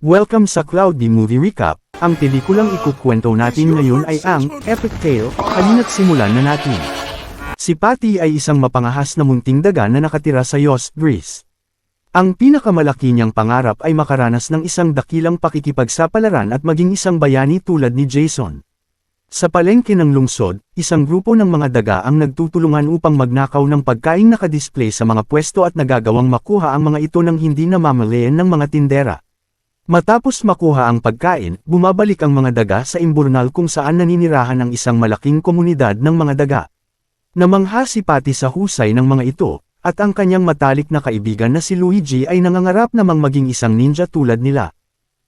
Welcome sa Cloudy Movie Recap. Ang pelikulang ikukwento natin ngayon ay ang Epic Tale. Halina't simulan na natin. Si Patty ay isang mapangahas na munting daga na nakatira sa Ios, Greece. Ang pinakamalaki niyang pangarap ay makaranas ng isang dakilang pakikipagsapalaran at maging isang bayani tulad ni Jason. Sa palengke ng lungsod, isang grupo ng mga daga ang nagtutulungan upang magnakaw ng pagkaing nakadisplay sa mga pwesto at nagagawang makuha ang mga ito ng hindi namamalayan ng mga tindera. Matapos makuha ang pagkain, bumabalik ang mga daga sa imburnal kung saan naninirahan ang isang malaking komunidad ng mga daga. Namangha si Patty sa husay ng mga ito, at ang kanyang matalik na kaibigan na si Luigi ay nangangarap namang maging isang ninja tulad nila.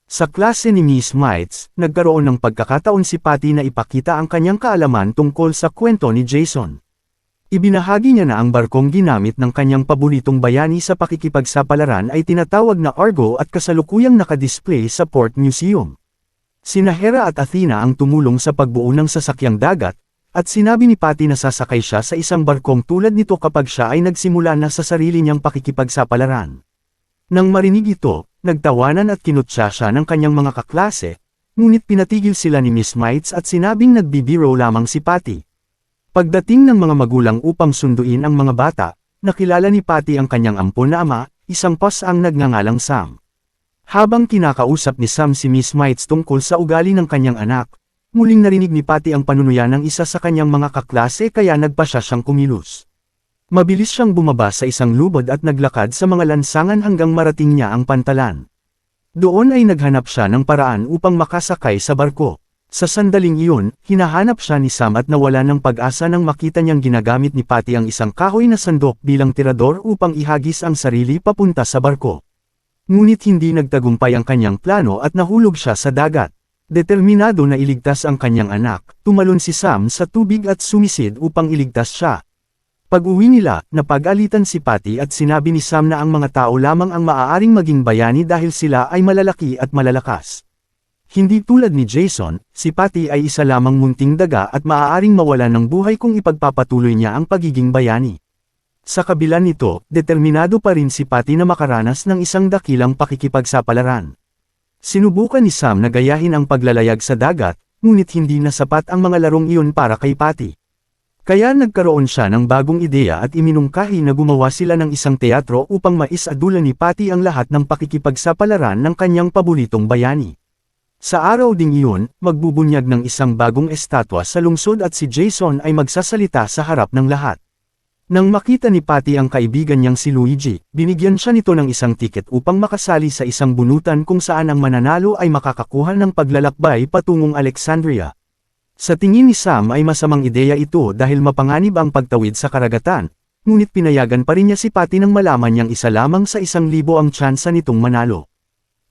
Sa klase ni Miss Mites, nagkaroon ng pagkakataon si Patty na ipakita ang kanyang kaalaman tungkol sa kwento ni Jason. Ibinahagi niya na ang barkong ginamit ng kanyang paboritong bayani sa pakikipagsapalaran ay tinatawag na Argo at kasalukuyang nakadisplay sa Port Museum. Sina Hera at Athena ang tumulong sa pagbuo ng sasakyang dagat, at sinabi ni Patty na sasakay siya sa isang barkong tulad nito kapag siya ay nagsimula na sa sarili niyang pakikipagsapalaran. Nang marinig ito, nagtawanan at kinutya siya ng kanyang mga kaklase, ngunit pinatigil sila ni Miss Mites at sinabing nagbibiro lamang si Patty. Pagdating ng mga magulang upang sunduin ang mga bata, nakilala ni Patty ang kanyang ampon na ama, isang ang nagngangalang Sam. Habang kinakausap ni Sam si Miss Mites tungkol sa ugali ng kanyang anak, muling narinig ni Patty ang panunuya ng isa sa kanyang mga kaklase kaya nagpa siya siyang kumilos. Mabilis siyang bumaba sa isang lubod at naglakad sa mga lansangan hanggang marating niya ang pantalan. Doon ay naghanap siya ng paraan upang makasakay sa barko. Sa sandaling iyon, hinahanap siya ni Sam at nawala ng pag-asa nang makita niyang ginagamit ni Patty ang isang kahoy na sandok bilang tirador upang ihagis ang sarili papunta sa barko. Ngunit hindi nagtagumpay ang kanyang plano at nahulog siya sa dagat. Determinado na iligtas ang kanyang anak, tumalon si Sam sa tubig at sumisid upang iligtas siya. Pag-uwi nila, napag-alitan si Patty at sinabi ni Sam na ang mga tao lamang ang maaaring maging bayani dahil sila ay malalaki at malalakas. Hindi tulad ni Jason, si Patty ay isa lamang munting daga at maaaring mawala ng buhay kung ipagpapatuloy niya ang pagiging bayani. Sa kabila nito, determinado pa rin si Patty na makaranas ng isang dakilang pakikipagsapalaran. Sinubukan ni Sam na gayahin ang paglalayag sa dagat, ngunit hindi na sapat ang mga larong iyon para kay Patty. Kaya nagkaroon siya ng bagong ideya at iminungkahi na gumawa sila ng isang teatro upang maisadulan ni Patty ang lahat ng pakikipagsapalaran ng kanyang paboritong bayani. Sa araw ding iyon, magbubunyag ng isang bagong estatwa sa lungsod at si Jason ay magsasalita sa harap ng lahat. Nang makita ni Patty ang kaibigan niyang si Luigi, binigyan siya nito ng isang tiket upang makasali sa isang bunutan kung saan ang mananalo ay makakakuha ng paglalakbay patungong Alexandria. Sa tingin ni Sam ay masamang ideya ito dahil mapanganib ang pagtawid sa karagatan, ngunit pinayagan pa rin niya si Patty nang malaman niyang isa lamang sa 1,000 ang tsansa nitong manalo.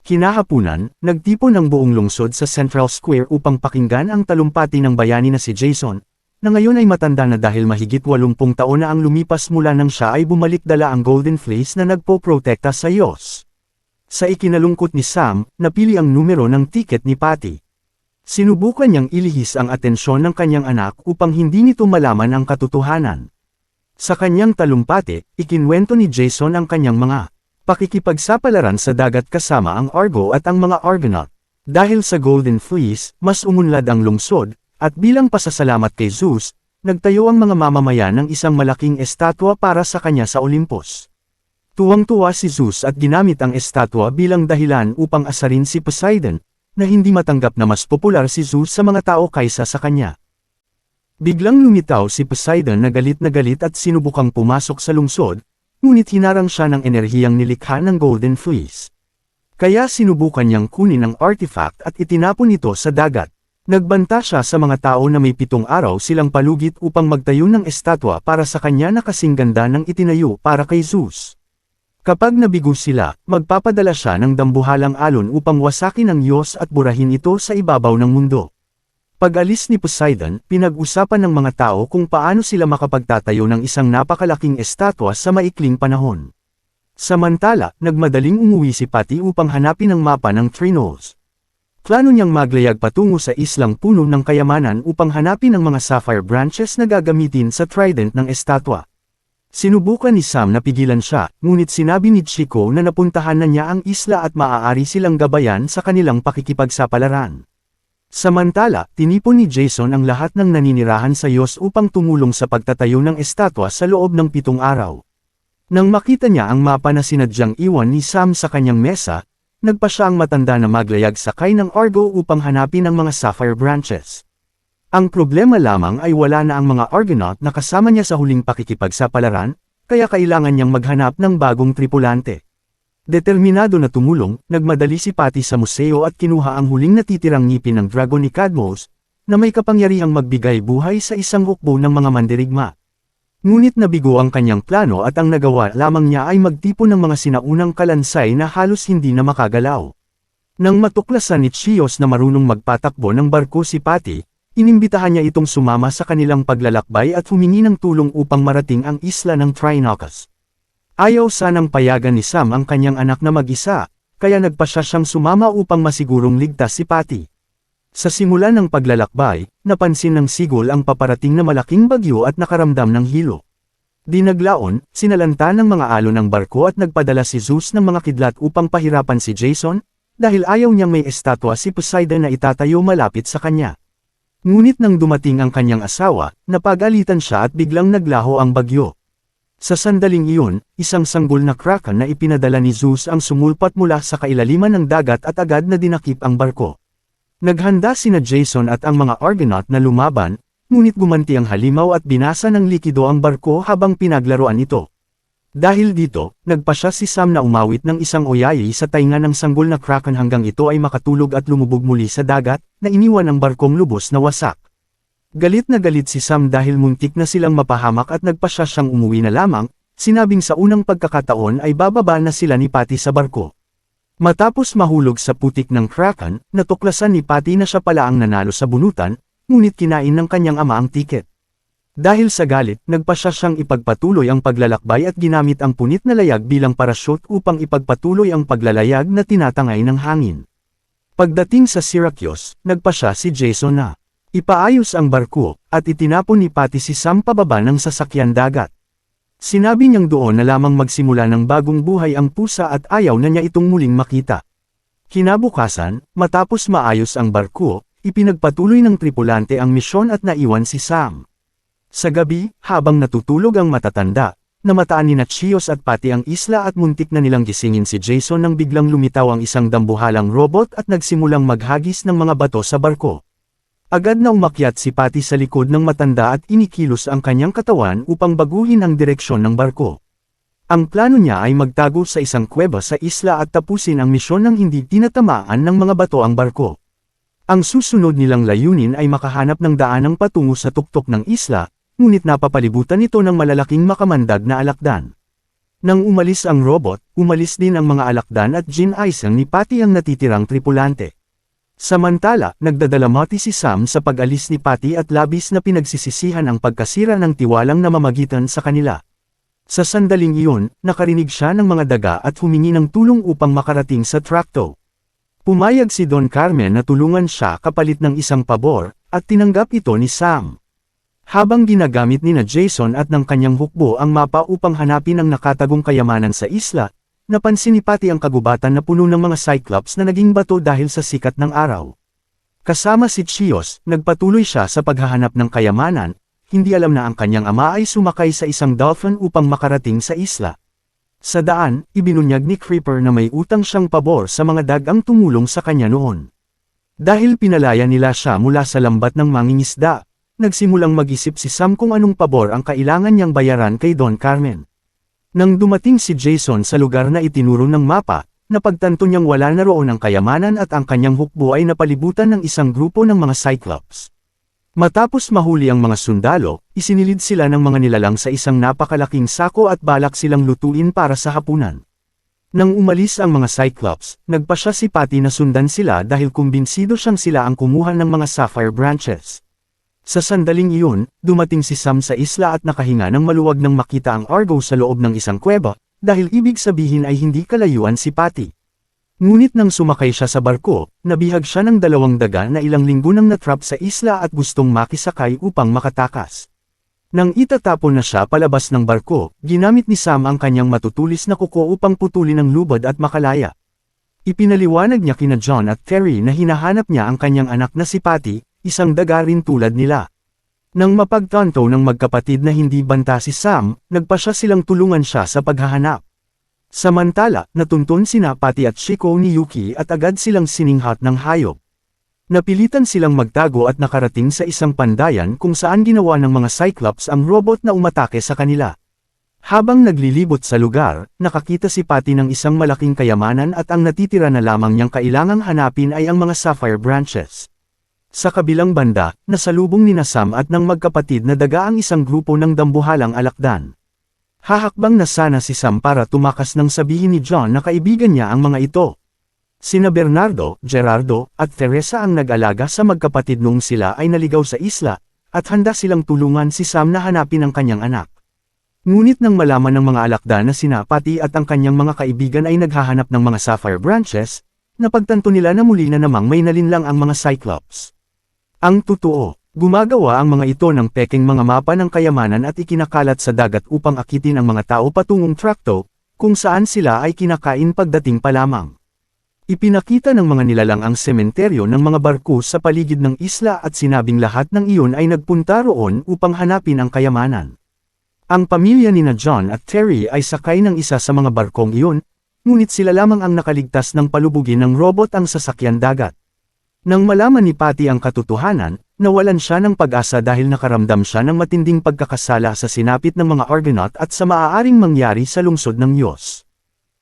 Kinahapunan, nagtipon ang buong lungsod sa Central Square upang pakinggan ang talumpati ng bayani na si Jason, na ngayon ay matanda na dahil mahigit 80 taon na ang lumipas mula nang siya ay bumalik dala ang Golden Fleece na nagpoprotekta sa Ios. Sa ikinalungkot ni Sam, napili ang numero ng tiket ni Patty. Sinubukan niyang ilihis ang atensyon ng kanyang anak upang hindi nito malaman ang katotohanan. Sa kanyang talumpati, ikinwento ni Jason ang kanyang mga pakikipagsapalaran sa dagat kasama ang Argo at ang mga Argonaut. Dahil sa Golden Fleece, mas umunlad ang lungsod, at bilang pasasalamat kay Zeus, nagtayo ang mga mamamayan ng isang malaking estatwa para sa kanya sa Olympus. Tuwang-tuwa si Zeus at ginamit ang estatwa bilang dahilan upang asarin si Poseidon, na hindi matanggap na mas popular si Zeus sa mga tao kaysa sa kanya. Biglang lumitaw si Poseidon na galit at sinubukang pumasok sa lungsod, ngunit hinarang siya ng enerhiyang nilikha ng Golden Fleece. Kaya sinubukan niyang kunin ang artifact at itinapon ito sa dagat. Nagbanta siya sa mga tao na may 7 araw silang palugit upang magtayo ng estatwa para sa kanya na kasing ganda ng itinayo para kay Zeus. Kapag nabigo sila, magpapadala siya ng dambuhalang alon upang wasakin ang Diyos at burahin ito sa ibabaw ng mundo. Pag-alis ni Poseidon, pinag-usapan ng mga tao kung paano sila makapagtatayo ng isang napakalaking estatwa sa maikling panahon. Samantala, nagmadaling umuwi si Patty upang hanapin ang mapa ng Trinos. Plano niyang maglayag patungo sa islang puno ng kayamanan upang hanapin ang mga sapphire branches na gagamitin sa trident ng estatwa. Sinubukan ni Sam na pigilan siya, ngunit sinabi ni Chico na napuntahan na niya ang isla at maaari silang gabayan sa kanilang pakikipagsapalaran. Samantala, tinipon ni Jason ang lahat ng naninirahan sa Yos upang tumulong sa pagtatayo ng estatwa sa loob ng 7 araw. Nang makita niya ang mapa na sinadyang iwan ni Sam sa kanyang mesa, nagpa siya ang matanda na maglayag sakay ng Argo upang hanapin ang mga sapphire branches. Ang problema lamang ay wala na ang mga Argonaut na kasama niya sa huling pakikipagsapalaran, kaya kailangan niyang maghanap ng bagong tripulante. Determinado na tumulong, nagmadali si Patty sa museo at kinuha ang huling natitirang ngipin ng dragon ni Cadmos, na may kapangyarihang magbigay buhay sa isang hukbo ng mga mandirigma. Ngunit nabigo ang kanyang plano at ang nagawa lamang niya ay magtipon ng mga sinaunang kalansay na halos hindi na makagalaw. Nang matuklasan ni Chios na marunong magpatakbo ng barko si Patty, inimbitahan niya itong sumama sa kanilang paglalakbay at humingi ng tulong upang marating ang isla ng Trinocus. Ayaw sanang payagan ni Sam ang kanyang anak na mag-isa, kaya nagpa siya siyang sumama upang masigurong ligtas si Patty. Sa simula ng paglalakbay, napansin ng Sigol ang paparating na malaking bagyo at nakaramdam ng hilo. Dinaglaon, sinalanta ng mga alon ng barko at nagpadala si Zeus ng mga kidlat upang pahirapan si Jason, dahil ayaw niyang may estatwa si Poseidon na itatayo malapit sa kanya. Ngunit nang dumating ang kanyang asawa, napagalitan siya at biglang naglaho ang bagyo. Sa sandaling iyon, isang sanggol na kraken na ipinadala ni Zeus ang sumulpat mula sa kailaliman ng dagat at agad na dinakip ang barko. Naghanda sina Jason at ang mga Argonaut na lumaban, ngunit gumanti ang halimaw at binasa ng likido ang barko habang pinaglaruan ito. Dahil dito, nagpa siya si Sam na umawit ng isang oyayi sa tainga ng sanggol na kraken hanggang ito ay makatulog at lumubog muli sa dagat, na iniwan ang barkong lubos na wasak. Galit na galit si Sam dahil muntik na silang mapahamak at nagpa siya siyang umuwi na lamang, sinabing sa unang pagkakataon ay bababa na sila ni Patty sa barko. Matapos mahulog sa putik ng kraken, natuklasan ni Patty na siya pala ang nanalo sa bunutan, ngunit kinain ng kanyang ama ang tiket. Dahil sa galit, nagpa siya siyang ipagpatuloy ang paglalakbay at ginamit ang punit na layag bilang parachute upang ipagpatuloy ang paglalayag na tinatangay ng hangin. Pagdating sa Syracuse, nagpa siya si Jason na ipaayos ang barko, at itinapon ni Patty si Sam pababa ng sasakyan dagat. Sinabi niyang doon na lamang magsimula ng bagong buhay ang pusa at ayaw na niya itong muling makita. Kinabukasan, matapos maayos ang barko, ipinagpatuloy ng tripulante ang misyon at naiwan si Sam. Sa gabi, habang natutulog ang matatanda, namataan ni Chios at Patty ang isla at muntik na nilang gisingin si Jason nang biglang lumitaw ang isang dambuhalang robot at nagsimulang maghagis ng mga bato sa barko. Agad na umakyat si Patty sa likod ng matanda at inikilos ang kanyang katawan upang baguhin ang direksyon ng barko. Ang plano niya ay magtago sa isang kuweba sa isla at tapusin ang misyon nang hindi tinatamaan ng mga bato ang barko. Ang susunod nilang layunin ay makahanap ng daanang patungo sa tuktok ng isla, ngunit napapalibutan ito ng malalaking makamandag na alakdan. Nang umalis ang robot, umalis din ang mga alakdan at ginaisang ni Patty ang natitirang tripulante. Samantala, nagdadalamati si Sam sa pag-alis ni Patty at labis na pinagsisisihan ang pagkasira ng tiwalang namamagitan sa kanila. Sa sandaling iyon, nakarinig siya ng mga daga at humingi ng tulong upang makarating sa trakto. Pumayag si Don Carmen na tulungan siya kapalit ng isang pabor, at tinanggap ito ni Sam. Habang ginagamit ni Jason at ng kanyang hukbo ang mapa upang hanapin ang nakatagong kayamanan sa isla, napansin ni Patty ang kagubatan na puno ng mga Cyclops na naging bato dahil sa sikat ng araw. Kasama si Chios, nagpatuloy siya sa paghahanap ng kayamanan, hindi alam na ang kanyang ama ay sumakay sa isang dolphin upang makarating sa isla. Sa daan, ibinunyag ni Creeper na may utang siyang pabor sa mga dagang tumulong sa kanya noon. Dahil pinalaya nila siya mula sa lambat ng mangingisda, nagsimulang mag-isip si Sam kung anong pabor ang kailangan niyang bayaran kay Don Carmen. Nang dumating si Jason sa lugar na itinuro ng mapa, napagtanto niyang wala na roon ang kayamanan at ang kanyang hukbo ay napalibutan ng isang grupo ng mga Cyclops. Matapos mahuli ang mga sundalo, isinilid sila ng mga nilalang sa isang napakalaking sako at balak silang lutuin para sa hapunan. Nang umalis ang mga Cyclops, nagpa siya si Patty na sundan sila dahil kumbinsido siyang sila ang kumuha ng mga sapphire branches. Sa sandaling iyon, dumating si Sam sa isla at nakahinga ng maluwag nang makita ang Argo sa loob ng isang kuweba, dahil ibig sabihin ay hindi kalayuan si Patty. Ngunit nang sumakay siya sa barko, nabihag siya ng 2 daga na ilang linggo nang natrap sa isla at gustong makisakay upang makatakas. Nang itatapon na siya palabas ng barko, ginamit ni Sam ang kanyang matutulis na kuko upang putulin ang lubad at makalaya. Ipinaliwanag niya kina John at Terry na hinahanap niya ang kanyang anak na si Patty, isang daga rin tulad nila. Nang mapagtanto ng magkapatid na hindi banta si Sam, nagpasya silang tulungan siya sa paghahanap. Samantala, natuntun sina Patty at Chico ni Yuki at agad silang sininghat ng hayop. Napilitan silang magtago at nakarating sa isang pandayan kung saan ginawa ng mga Cyclops ang robot na umatake sa kanila. Habang naglilibot sa lugar, nakakita si Patty ng isang malaking kayamanan at ang natitira na lamang niyang kailangang hanapin ay ang mga sapphire branches. Sa kabilang banda, nasalubong ni Sam at ng magkapatid na daga ang isang grupo ng dambuhalang alakdan. Hahakbang na sana si Sam para tumakas nang sabihin ni John na kaibigan niya ang mga ito. Sina Bernardo, Gerardo, at Teresa ang nag-alaga sa magkapatid noong sila ay naligaw sa isla, at handa silang tulungan si Sam na hanapin ang kanyang anak. Ngunit nang malaman ng mga alakdan na sina Patty at ang kanyang mga kaibigan ay naghahanap ng mga sapphire branches, napagtanto nila na muli na namang may nalinlang ang mga Cyclops. Ang totoo, gumagawa ang mga ito ng peking mga mapa ng kayamanan at ikinakalat sa dagat upang akitin ang mga tao patungong Tracto, kung saan sila ay kinakain pagdating pa lamang. Ipinakita ng mga nilalang ang sementeryo ng mga barko sa paligid ng isla at sinabing lahat ng iyon ay nagpunta roon upang hanapin ang kayamanan. Ang pamilya nina John at Terry ay sakay ng isa sa mga barkong iyon, ngunit sila lamang ang nakaligtas ng palubugin ng robot ang sasakyan dagat. Nang malaman ni Patty ang katotohanan, nawalan siya ng pag-asa dahil nakaramdam siya ng matinding pagkakasala sa sinapit ng mga Argonaut at sa maaaring mangyari sa lungsod ng Diyos.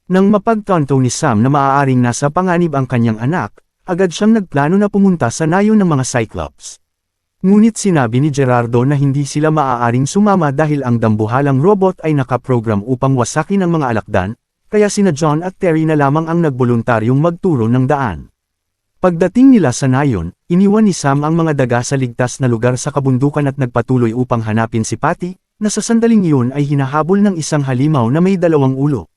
Nang mapagtanto ni Sam na maaaring nasa panganib ang kanyang anak, agad siyang nagplano na pumunta sa nayon ng mga Cyclops. Ngunit sinabi ni Gerardo na hindi sila maaaring sumama dahil ang dambuhalang robot ay nakaprogram upang wasakin ang mga alakdan, kaya sina John at Terry na lamang ang nagboluntaryong magturo ng daan. Pagdating nila sa nayon, iniwan ni Sam ang mga daga sa ligtas na lugar sa kabundukan at nagpatuloy upang hanapin si Patty, na sa sandaling iyon ay hinahabol ng isang halimaw na may 2 ulo.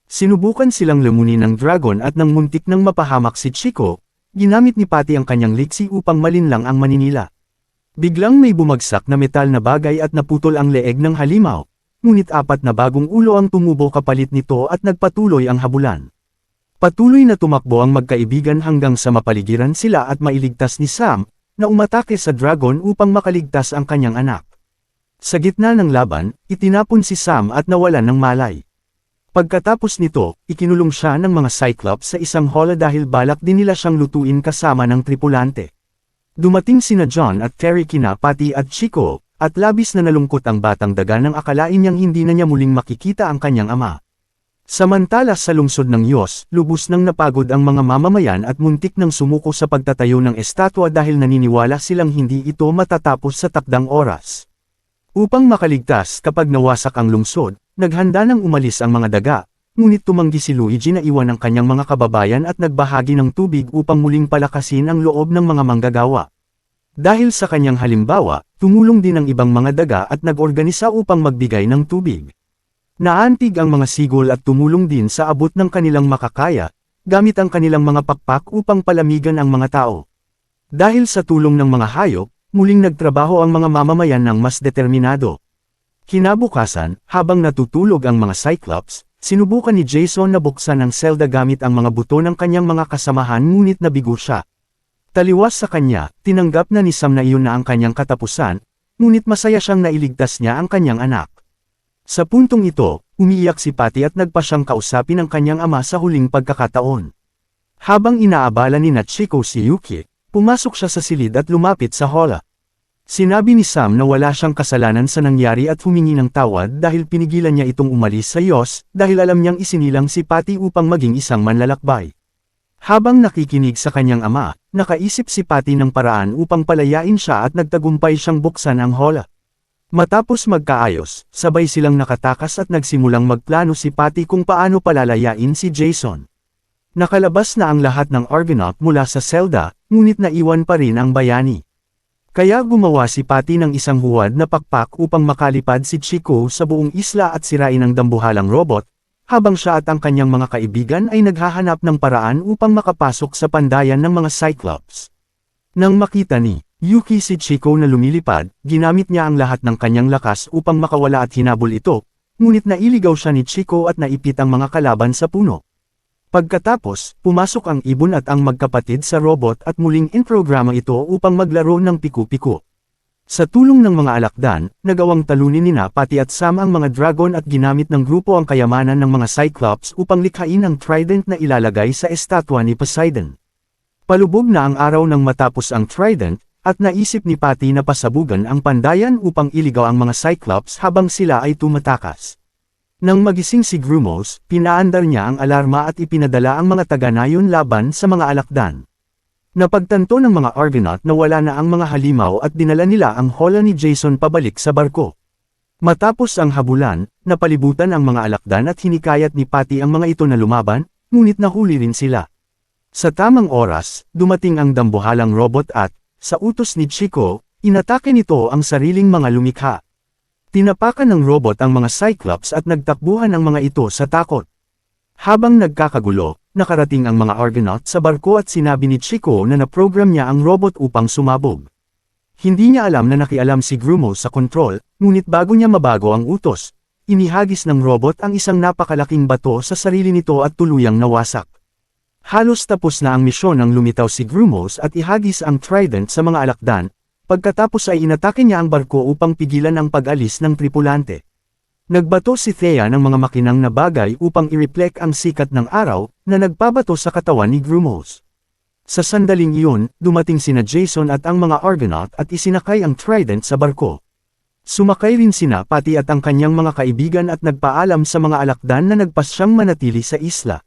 Sinubukan silang lamunin ng dragon at nang muntik nang mapahamak si Chico, ginamit ni Patty ang kanyang liksi upang malinlang ang maninila. Biglang may bumagsak na metal na bagay at naputol ang leeg ng halimaw, ngunit 4 na bagong ulo ang tumubo kapalit nito at nagpatuloy ang habulan. Patuloy na tumakbo ang magkaibigan hanggang sa mapaligiran sila at mailigtas ni Sam, na umatake sa dragon upang makaligtas ang kanyang anak. Sa gitna ng laban, itinapon si Sam at nawalan ng malay. Pagkatapos nito, ikinulong siya ng mga Cyclops sa isang hola dahil balak din nila siyang lutuin kasama ng tripulante. Dumating sina John at Terry kina Patty at Chico, at labis na nalungkot ang batang daga nang akalain niyang hindi na niya muling makikita ang kanyang ama. Samantala sa lungsod ng Diyos, lubos nang napagod ang mga mamamayan at muntik nang sumuko sa pagtatayo ng estatwa dahil naniniwala silang hindi ito matatapos sa takdang oras. Upang makaligtas kapag nawasak ang lungsod, naghanda nang umalis ang mga daga, ngunit tumanggi si Luigi na iwan ang kanyang mga kababayan at nagbahagi ng tubig upang muling palakasin ang loob ng mga manggagawa. Dahil sa kanyang halimbawa, tumulong din ang ibang mga daga at nag-organisa upang magbigay ng tubig. Naantig ang mga sigol at tumulong din sa abot ng kanilang makakaya, gamit ang kanilang mga pakpak upang palamigan ang mga tao. Dahil sa tulong ng mga hayop, muling nagtrabaho ang mga mamamayan ng mas determinado. Kinabukasan, habang natutulog ang mga Cyclops, sinubukan ni Jason na buksan ang selda gamit ang mga buto ng kanyang mga kasamahan ngunit nabigo siya. Taliwas sa kanya, tinanggap na ni Sam na iyon na ang kanyang katapusan, ngunit masaya siyang nailigtas niya ang kanyang anak. Sa puntong ito, umiiyak si Patty at nagpa siyang kausapin ang kanyang ama sa huling pagkakataon. Habang inaabala ni Chico si Yuki, pumasok siya sa silid at lumapit sa hola. Sinabi ni Sam na wala siyang kasalanan sa nangyari at humingi ng tawad dahil pinigilan niya itong umalis sa Diyos dahil alam niyang isinilang si Patty upang maging isang manlalakbay. Habang nakikinig sa kanyang ama, nakaisip si Patty ng paraan upang palayain siya at nagtagumpay siyang buksan ang hola. Matapos magkaayos, sabay silang nakatakas at nagsimulang magplano si Patty kung paano palalayain si Jason. Nakalabas na ang lahat ng Argonaut mula sa selda, ngunit naiwan pa rin ang bayani. Kaya gumawa si Patty ng isang huwad na pakpak upang makalipad si Chico sa buong isla at sirain ang dambuhalang robot, habang siya at ang kanyang mga kaibigan ay naghahanap ng paraan upang makapasok sa pandayan ng mga Cyclops. Nang makita ni Yuki si Chico na lumilipad, ginamit niya ang lahat ng kanyang lakas upang makawala at hinabol ito, ngunit nailigaw siya ni Chico at naipit ang mga kalaban sa puno. Pagkatapos, pumasok ang ibon at ang magkapatid sa robot at muling inprograma ito upang maglaro ng piku-piku. Sa tulong ng mga alakdan, nagawang talunin nina pati at Sam ang mga dragon at ginamit ng grupo ang kayamanan ng mga Cyclops upang likhain ang trident na ilalagay sa estatwa ni Poseidon. Palubog na ang araw nang matapos ang trident, at naisip ni Patty na pasabugan ang pandayan upang iligaw ang mga Cyclops habang sila ay tumatakas. Nang magising si Grumos, pinaandar niya ang alarma at ipinadala ang mga taga-nayon laban sa mga alakdan. Napagtanto ng mga Argonaut na wala na ang mga halimaw at dinala nila ang hola ni Jason pabalik sa barko. Matapos ang habulan, napalibutan ang mga alakdan at hinikayat ni Patty ang mga ito na lumaban, ngunit nahuli rin sila. Sa tamang oras, dumating ang dambuhalang robot at, sa utos ni Chico, inatake nito ang sariling mga lumikha. Tinapakan ng robot ang mga Cyclops at nagtakbuhan ang mga ito sa takot. Habang nagkakagulo, nakarating ang mga Argonaut sa barko at sinabi ni Chico na naprogram niya ang robot upang sumabog. Hindi niya alam na nakialam si Grumos sa kontrol, ngunit bago niya mabago ang utos, inihagis ng robot ang isang napakalaking bato sa sarili nito at tuluyang nawasak. Halos tapos na ang misyon nang lumitaw si Grumos at ihagis ang trident sa mga alakdan, pagkatapos ay inatake niya ang barko upang pigilan ang pag-alis ng tripulante. Nagbato si Thea ng mga makinang na bagay upang i-reflect ang sikat ng araw na nagpabato sa katawan ni Grumos. Sa sandaling iyon, dumating sina Jason at ang mga Argonaut at isinakay ang trident sa barko. Sumakay rin sina Patty at ang kanyang mga kaibigan at nagpaalam sa mga alakdan na nagpasyang manatili sa isla.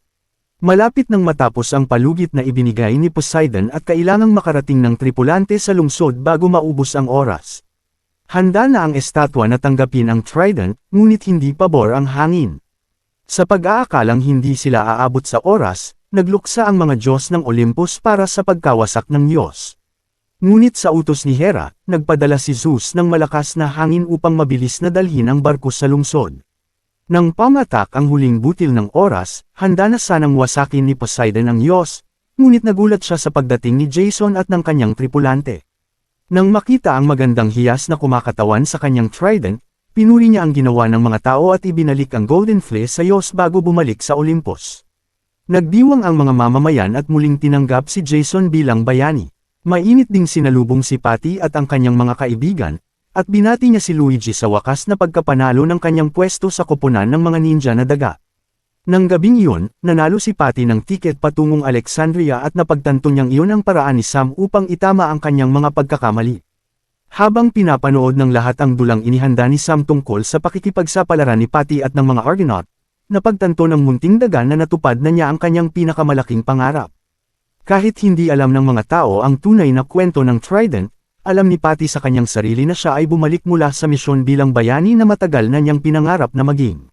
Malapit nang matapos ang palugit na ibinigay ni Poseidon at kailangang makarating ng tripulante sa lungsod bago maubos ang oras. Handa na ang estatwa na tanggapin ang trident, ngunit hindi pabor ang hangin. Sa pag-aakalang hindi sila aabot sa oras, nagluksa ang mga Diyos ng Olympus para sa pagkawasak ng Diyos. Ngunit sa utos ni Hera, nagpadala si Zeus ng malakas na hangin upang mabilis na dalhin ang barko sa lungsod. Nang pamatak ang huling butil ng oras, handa na sanang wasakin ni Poseidon ang Diyos, ngunit nagulat siya sa pagdating ni Jason at ng kanyang tripulante. Nang makita ang magandang hiyas na kumakatawan sa kanyang trident, pinuri niya ang ginawa ng mga tao at ibinalik ang Golden Fleece sa Diyos bago bumalik sa Olympus. Nagdiwang ang mga mamamayan at muling tinanggap si Jason bilang bayani. Mainit ding sinalubong si Patty at ang kanyang mga kaibigan, at binati niya si Luigi sa wakas na pagkapanalo ng kanyang pwesto sa koponan ng mga ninja na daga. Nang gabing iyon, nanalo si Patty ng tiket patungong Alexandria at napagtanto niyang iyon ang paraan ni Sam upang itama ang kanyang mga pagkakamali. Habang pinapanood ng lahat ang dulang inihanda ni Sam tungkol sa pakikipagsapalaran ni Patty at ng mga Argonaut, napagtanto ng munting daga na natupad na niya ang kanyang pinakamalaking pangarap. Kahit hindi alam ng mga tao ang tunay na kwento ng Trident, alam ni Patty sa kanyang sarili na siya ay bumalik mula sa misyon bilang bayani na matagal na niyang pinangarap na maging.